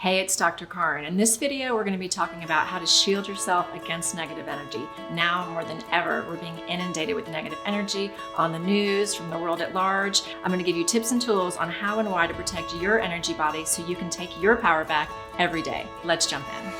Hey, it's Dr. Karin. In this video, we're going to be talking about how to shield yourself against negative energy. Now more than ever, we're being inundated with negative energy on the news, from the world at large. I'm going to give you tips and tools on how and why to protect your energy body so you can take your power back every day. Let's jump in.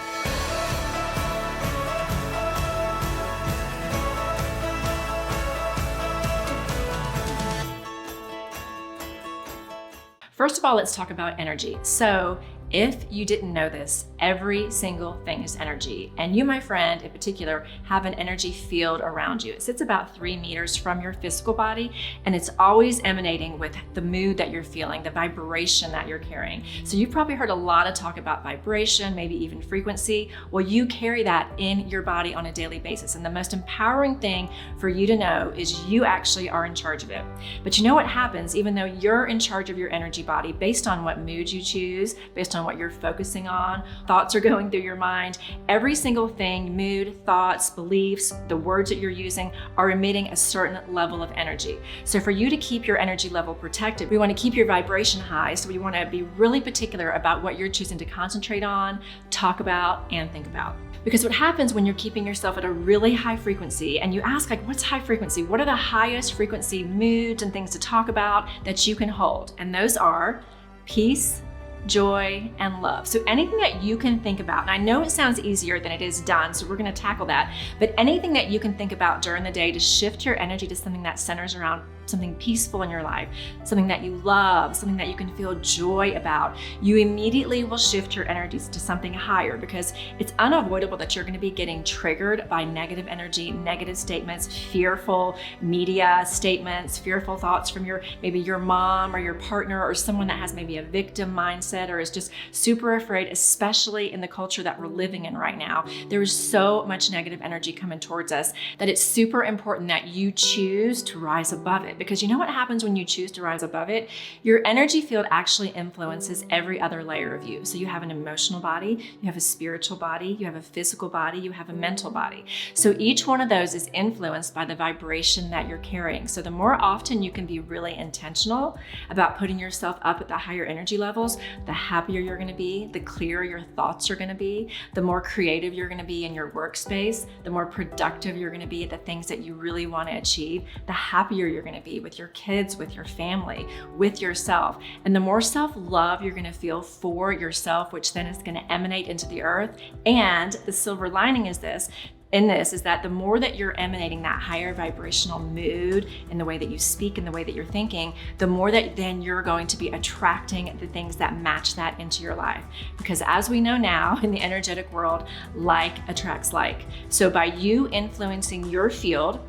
First of all, let's talk about energy. So if you didn't know this, every single thing is energy. And you, my friend, in particular, have an energy field around you. It sits about 3 meters from your physical body, and it's always emanating with the mood that you're feeling, the vibration that you're carrying. So you've probably heard a lot of talk about vibration, maybe even frequency. Well, you carry that in your body on a daily basis. And the most empowering thing for you to know is you actually are in charge of it. But you know what happens, even though you're in charge of your energy body, based on what mood you choose, based on what you're focusing on, thoughts are going through your mind, every single thing, mood, thoughts, beliefs, the words that you're using are emitting a certain level of energy. So for you to keep your energy level protected, we want to keep your vibration high. So we want to be really particular about what you're choosing to concentrate on, talk about, and think about. Because what happens when you're keeping yourself at a really high frequency, and you ask, like, what's high frequency? What are the highest frequency moods and things to talk about that you can hold? And those are peace, joy, and love. So anything that you can think about, and I know it sounds easier than it is done, so we're going to tackle that, but anything that you can think about during the day to shift your energy to something that centers around something peaceful in your life, something that you love, something that you can feel joy about, you immediately will shift your energies to something higher, because it's unavoidable that you're going to be getting triggered by negative energy, negative statements, fearful media statements, fearful thoughts from maybe your mom or your partner or someone that has maybe a victim mindset or is just super afraid, especially in the culture that we're living in right now. There is so much negative energy coming towards us that it's super important that you choose to rise above it. Because you know what happens when you choose to rise above it? Your energy field actually influences every other layer of you. So you have an emotional body, you have a spiritual body, you have a physical body, you have a mental body. So each one of those is influenced by the vibration that you're carrying. So the more often you can be really intentional about putting yourself up at the higher energy levels, the happier you're going to be, the clearer your thoughts are going to be, the more creative you're going to be in your workspace, the more productive you're going to be at the things that you really want to achieve, the happier you're going to be with your kids, with your family, with yourself. And the more self-love you're going to feel for yourself, which then is going to emanate into the earth. And the silver lining is this is that the more that you're emanating that higher vibrational mood in the way that you speak and the way that you're thinking, the more that then you're going to be attracting the things that match that into your life. Because as we know now in the energetic world, like attracts like. So by you influencing your field,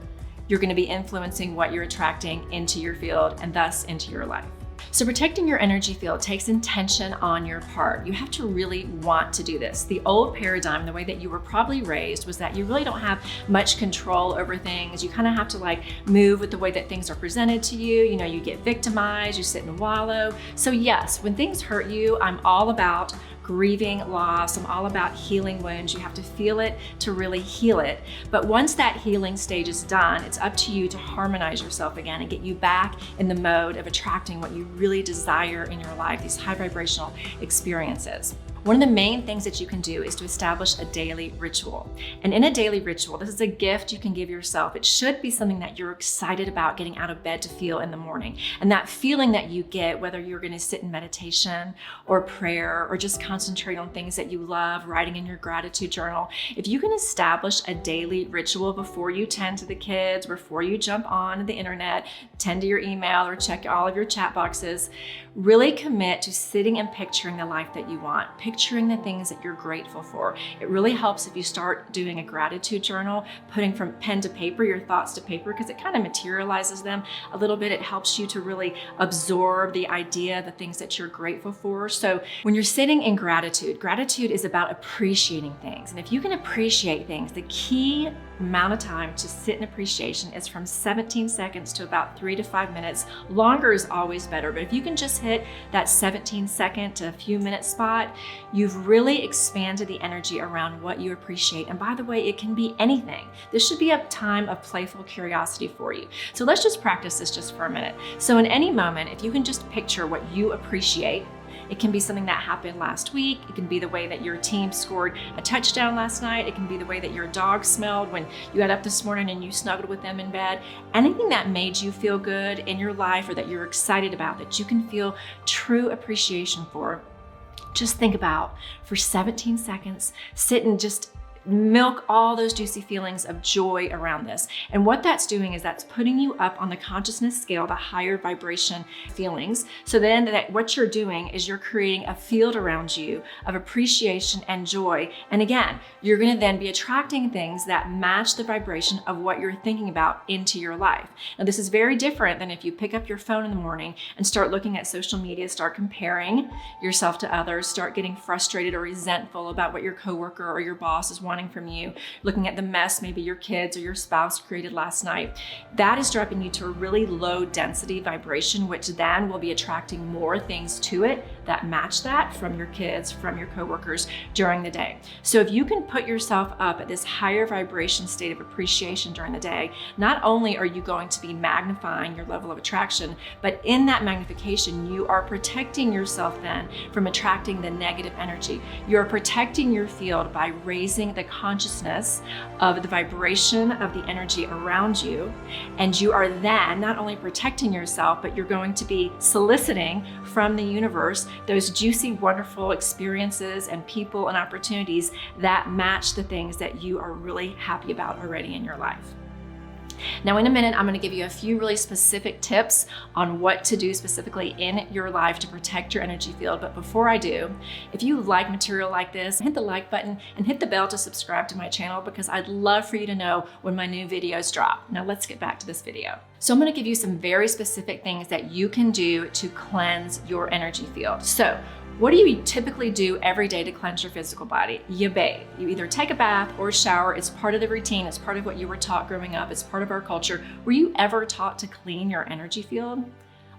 you're going to be influencing what you're attracting into your field and thus into your life. So protecting your energy field takes intention on your part. You have to really want to do this. The old paradigm, the way that you were probably raised, was that you really don't have much control over things. You kind of have to move with the way that things are presented to you. You know, you get victimized, you sit and wallow. So yes, when things hurt you, I'm all about grieving loss. I'm all about healing wounds. You have to feel it to really heal it. But once that healing stage is done, it's up to you to harmonize yourself again and get you back in the mode of attracting what you really desire in your life, these high vibrational experiences. One of the main things that you can do is to establish a daily ritual. And in a daily ritual, this is a gift you can give yourself. It should be something that you're excited about getting out of bed to feel in the morning. And that feeling that you get, whether you're going to sit in meditation or prayer or just concentrate on things that you love, writing in your gratitude journal, if you can establish a daily ritual before you tend to the kids, before you jump on the internet, tend to your email or check all of your chat boxes, really commit to sitting and picturing the life that you want. Picturing the things that you're grateful for. It really helps if you start doing a gratitude journal, putting from pen to paper, your thoughts to paper, because it kind of materializes them a little bit. It helps you to really absorb the idea, the things that you're grateful for. So when you're sitting in gratitude is about appreciating things. And if you can appreciate things, the key amount of time to sit in appreciation is from 17 seconds to about 3 to 5 minutes. Longer is always better, but if you can just hit that 17-second to a few minute spot, you've really expanded the energy around what you appreciate. And by the way, it can be anything. This should be a time of playful curiosity for you. So let's just practice this just for a minute. So in any moment, if you can just picture what you appreciate, It can be something that happened last week. It can be the way that your team scored a touchdown last night. It can be the way that your dog smelled when you got up this morning and you snuggled with them in bed. Anything that made you feel good in your life or that you're excited about, that you can feel true appreciation for, just think about for 17 seconds. Sit and just milk all those juicy feelings of joy around this. And what that's doing is that's putting you up on the consciousness scale, the higher vibration feelings. So then what you're doing is you're creating a field around you of appreciation and joy. And again, you're going to then be attracting things that match the vibration of what you're thinking about into your life. Now, this is very different than if you pick up your phone in the morning and start looking at social media, start comparing yourself to others, start getting frustrated or resentful about what your coworker or your boss is wanting from you, looking at the mess maybe your kids or your spouse created last night. That is dropping you to a really low density vibration, which then will be attracting more things to it that match that from your kids, from your coworkers during the day. So if you can put yourself up at this higher vibration state of appreciation during the day, not only are you going to be magnifying your level of attraction, but in that magnification, you are protecting yourself then from attracting the negative energy. You're protecting your field by raising the consciousness of the vibration of the energy around you. And you are then not only protecting yourself, but you're going to be soliciting from the universe those juicy, wonderful experiences and people and opportunities that match the things that you are really happy about already in your life. Now, in a minute, I'm going to give you a few really specific tips on what to do specifically in your life to protect your energy field. But before I do, if you like material like this, hit the like button and hit the bell to subscribe to my channel, because I'd love for you to know when my new videos drop. Now, let's get back to this video. So I'm going to give you some very specific things that you can do to cleanse your energy field. So what do you typically do every day to cleanse your physical body? You bathe. You either take a bath or shower. It's part of the routine. It's part of what you were taught growing up. It's part of our culture. Were you ever taught to clean your energy field?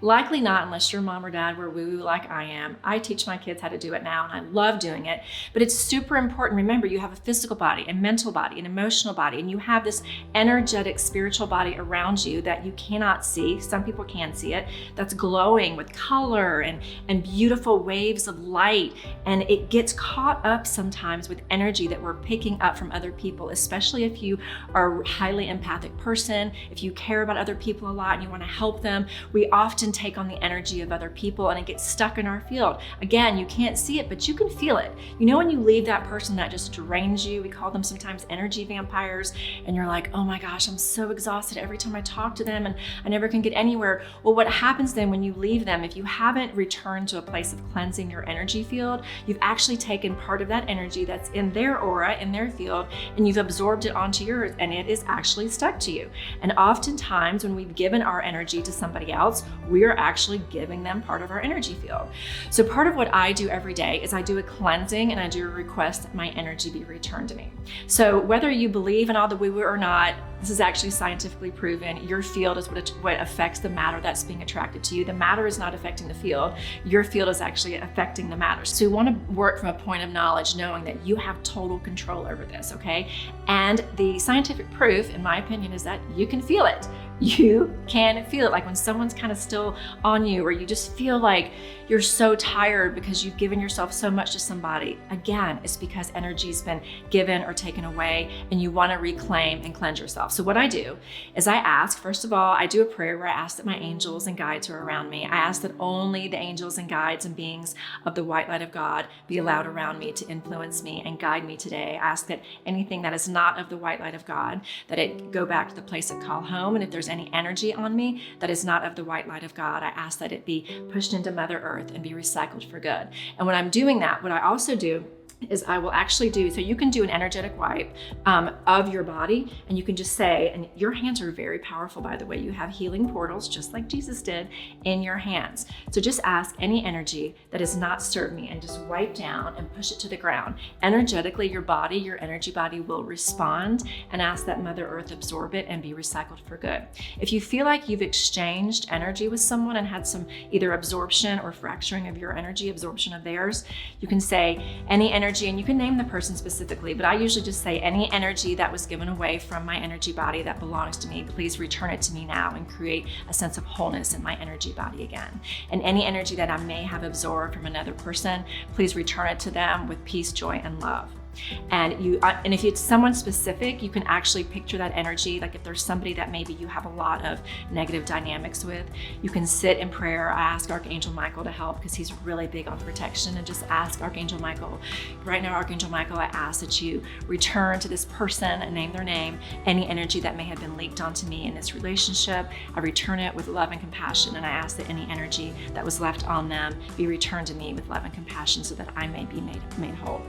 Likely not, unless your mom or dad were woo-woo like I am. I teach my kids how to do it now, and I love doing it. But it's super important. Remember, you have a physical body, a mental body, an emotional body, and you have this energetic spiritual body around you that you cannot see. Some people can see it. That's glowing with color and beautiful waves of light. And it gets caught up sometimes with energy that we're picking up from other people, especially if you are a highly empathic person, if you care about other people a lot and you want to help them. We often take on the energy of other people and it gets stuck in our field. Again, you can't see it, but you can feel it. You know, when you leave that person that just drains you, we call them sometimes energy vampires, and you're like, oh my gosh, I'm so exhausted every time I talk to them and I never can get anywhere. Well, what happens then when you leave them, if you haven't returned to a place of cleansing your energy field, you've actually taken part of that energy that's in their aura, in their field, and you've absorbed it onto yours, and it is actually stuck to you. And oftentimes when we've given our energy to somebody else, we are actually giving them part of our energy field. So part of what I do every day is I do a cleansing and I do a request that my energy be returned to me. So whether you believe in all the woo-woo or not, this is actually scientifically proven. Your field is what affects the matter that's being attracted to you. The matter is not affecting the field. Your field is actually affecting the matter. So you want to work from a point of knowledge, knowing that you have total control over this, okay? And the scientific proof, in my opinion, is that you can feel it. You can feel it. Like when someone's kind of still on you, or you just feel like you're so tired because you've given yourself so much to somebody. Again, it's because energy's been given or taken away and you want to reclaim and cleanse yourself. So what I do is I ask, first of all, I do a prayer where I ask that my angels and guides are around me. I ask that only the angels and guides and beings of the white light of God be allowed around me to influence me and guide me today. I ask that anything that is not of the white light of God, that it go back to the place it call home. And if there's any energy on me that is not of the white light of God, I ask that it be pushed into Mother Earth and be recycled for good. And when I'm doing that, what I also do is I will actually do, so you can do an energetic wipe of your body, and you can just say, and your hands are very powerful, by the way, you have healing portals, just like Jesus did, in your hands. So just ask any energy that has not served me and just wipe down and push it to the ground. Energetically, your body, your energy body will respond and ask that Mother Earth absorb it and be recycled for good. If you feel like you've exchanged energy with someone and had some either absorption or fracturing of your energy, absorption of theirs, you can say, any energy energy, and you can name the person specifically, but I usually just say any energy that was given away from my energy body that belongs to me, please return it to me now and create a sense of wholeness in my energy body again. And any energy that I may have absorbed from another person, please return it to them with peace, joy, and love. And if it's someone specific, you can actually picture that energy. Like if there's somebody that maybe you have a lot of negative dynamics with, you can sit in prayer. I ask Archangel Michael to help because he's really big on protection, and just ask Archangel Michael, right now, Archangel Michael, I ask that you return to this person and name their name, any energy that may have been leaked onto me in this relationship. I return it with love and compassion, and I ask that any energy that was left on them be returned to me with love and compassion so that I may be made whole.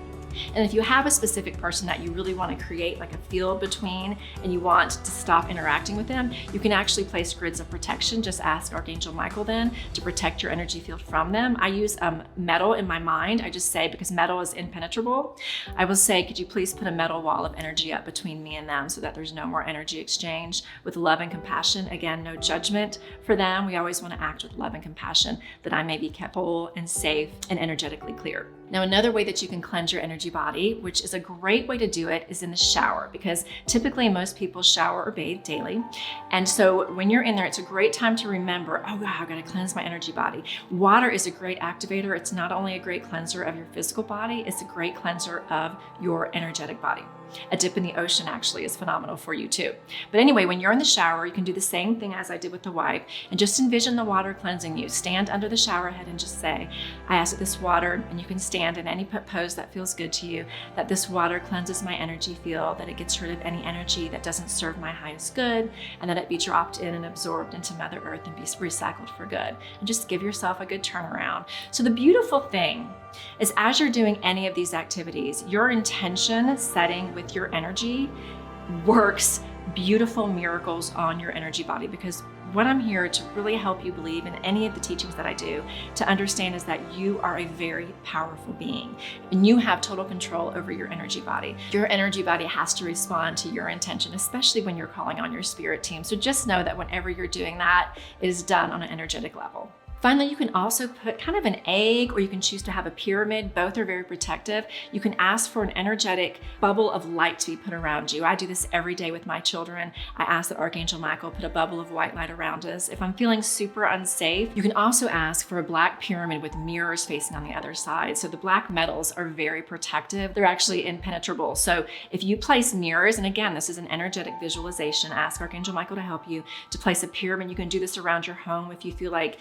And if you have a specific person that you really want to create like a field between and you want to stop interacting with them, you can actually place grids of protection. Just ask Archangel Michael then to protect your energy field from them. I use metal in my mind. I just say, because metal is impenetrable, I will say, could you please put a metal wall of energy up between me and them so that there's no more energy exchange, with love and compassion. Again, no judgment for them. We always want to act with love and compassion that I may be kept whole and safe and energetically clear. Now, another way that you can cleanse your energy body, which is a great way to do it, is in the shower, because typically most people shower or bathe daily. And so when you're in there, it's a great time to remember, oh wow, I've got to cleanse my energy body. Water is a great activator. It's not only a great cleanser of your physical body, it's a great cleanser of your energetic body. A dip in the ocean actually is phenomenal for you too. But anyway, when you're in the shower, you can do the same thing as I did with the wipe and just envision the water cleansing you. Stand under the shower head and just say, I ask that this water, and you can stand in any pose that feels good to you, that this water cleanses my energy field, that it gets rid of any energy that doesn't serve my highest good, and that it be dropped in and absorbed into Mother Earth and be recycled for good. And just give yourself a good turnaround. So the beautiful thing is, as you're doing any of these activities, your intention setting with your energy works beautiful miracles on your energy body. Because what I'm here to really help you believe in any of the teachings that I do, to understand, is that you are a very powerful being and you have total control over your energy body. Your energy body has to respond to your intention, especially when you're calling on your spirit team. So just know that whenever you're doing that, it is done on an energetic level. Finally, you can also put kind of an egg, or you can choose to have a pyramid. Both are very protective. You can ask for an energetic bubble of light to be put around you. I do this every day with my children. I ask that Archangel Michael put a bubble of white light around us. If I'm feeling super unsafe, you can also ask for a black pyramid with mirrors facing on the other side. So the black metals are very protective. They're actually impenetrable. So if you place mirrors, and again, this is an energetic visualization, ask Archangel Michael to help you to place a pyramid. You can do this around your home if you feel like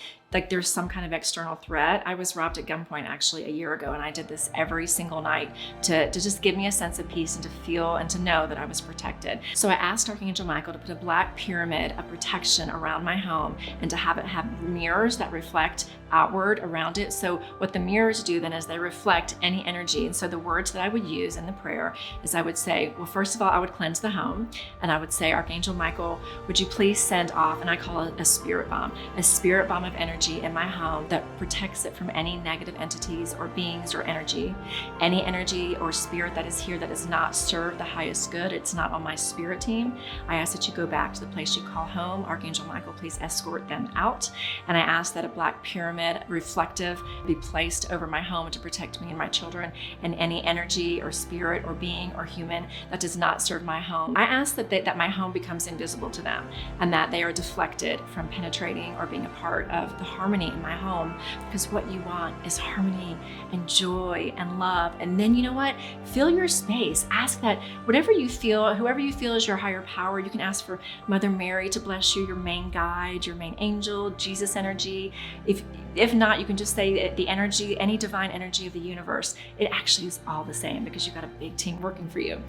there's some kind of external threat. I was robbed at gunpoint actually a year ago, and I did this every single night to just give me a sense of peace and to feel and to know that I was protected. So I asked Archangel Michael to put a black pyramid of protection around my home and to have it have mirrors that reflect outward around it. So what the mirrors do then is they reflect any energy. And so the words that I would use in the prayer is I would say, well, first of all, I would cleanse the home, and I would say, Archangel Michael, would you please send off, and I call it a spirit bomb of energy in my home that protects it from any negative entities or beings or energy. Any energy or spirit that is here that does not serve the highest good, it's not on my spirit team, I ask that you go back to the place you call home. Archangel Michael, please escort them out. And I ask that a black pyramid reflective be placed over my home to protect me and my children and any energy or spirit or being or human that does not serve my home. I ask that my home becomes invisible to them and that they are deflected from penetrating or being a part of the harmony in my home, because what you want is harmony and joy and love. And then, you know what? Fill your space. Ask that whatever you feel, whoever you feel is your higher power, you can ask for Mother Mary to bless you, your main guide, your main angel, Jesus energy. If not, you can just say the energy, any divine energy of the universe. It actually is all the same because you've got a big team working for you.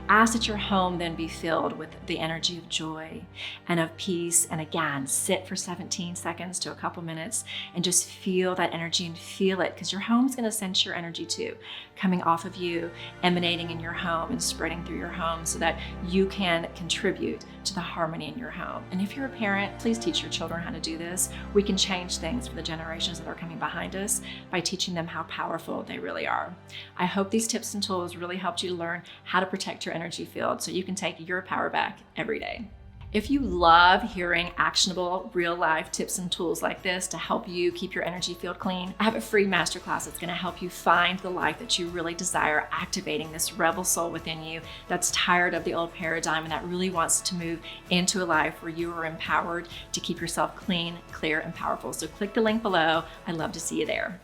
Ask that your home then be filled with the energy of joy and of peace. And again, sit for 17 seconds to a couple minutes and just feel that energy and feel it, because your home's going to sense your energy too, coming off of you, emanating in your home and spreading through your home so that you can contribute to the harmony in your home. And if you're a parent, please teach your children how to do this. We can change things for the generations that are coming behind us by teaching them how powerful they really are. I hope these tips and tools really helped you to learn how to protect your energy field so you can take your power back every day. If you love hearing actionable, real-life tips and tools like this to help you keep your energy field clean, I have a free masterclass that's gonna help you find the life that you really desire, activating this rebel soul within you that's tired of the old paradigm and that really wants to move into a life where you are empowered to keep yourself clean, clear, and powerful. So click the link below. I'd love to see you there.